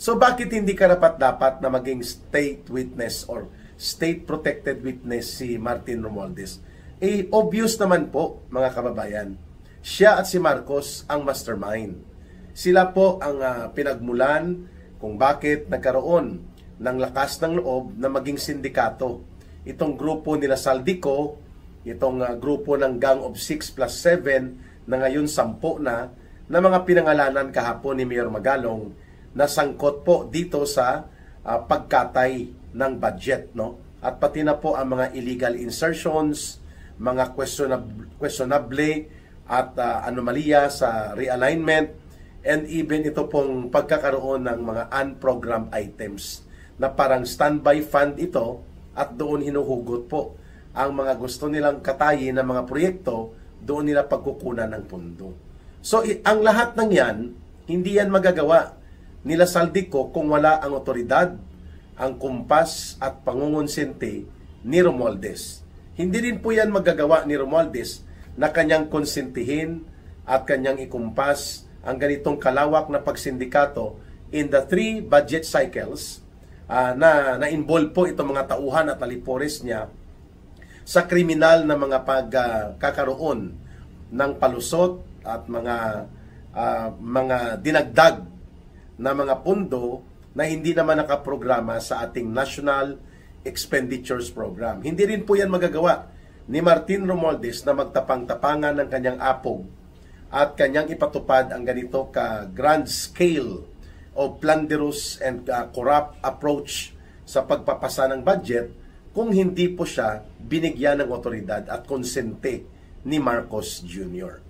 So bakit hindi karapat-dapat na maging state witness or state protected witness si Martin Romualdez? Eh, obvious naman po, mga kababayan. Siya at si Marcos ang mastermind. Sila po ang pinagmulan kung bakit nagkaroon ng lakas ng loob na maging sindikato. Itong grupo nila Saldico, itong grupo ng Gang of 6+7 na ngayon 10 na mga pinangalanan kahapon ni Mayor Magalong na sangkot po dito sa pagkatay ng budget, no? At pati na po ang mga illegal insertions, mga questionable at anomalya sa realignment, and even ito pong pagkakaroon ng mga unprogrammed items na parang standby fund ito at doon hinuhugot po ang mga gusto nilang katayin ng mga proyekto, doon nila pagkukunan ng pundo. So ang lahat ng yan, hindi yan magagawa nila Saldico kung wala ang otoridad, ang kumpas at pangungonsente ni Romualdez. Hindi rin po yan magagawa ni Romualdez na kanyang konsentihin at kanyang ikumpas ang ganitong kalawak na pagsindikato in the 3 budget cycles na-involve po itong mga tauhan at alipores niya sa kriminal na mga pagkakaroon ng palusot at mga dinagdag na mga pundo na hindi naman nakaprograma sa ating National Expenditures Program. Hindi rin po yan magagawa ni Martin Romualdez na magtapang-tapangan ng kanyang apog at kanyang ipatupad ang ganito ka grand scale of plunderous and corrupt approach sa pagpapasa ng budget kung hindi po siya binigyan ng otoridad at konsente ni Marcos Jr.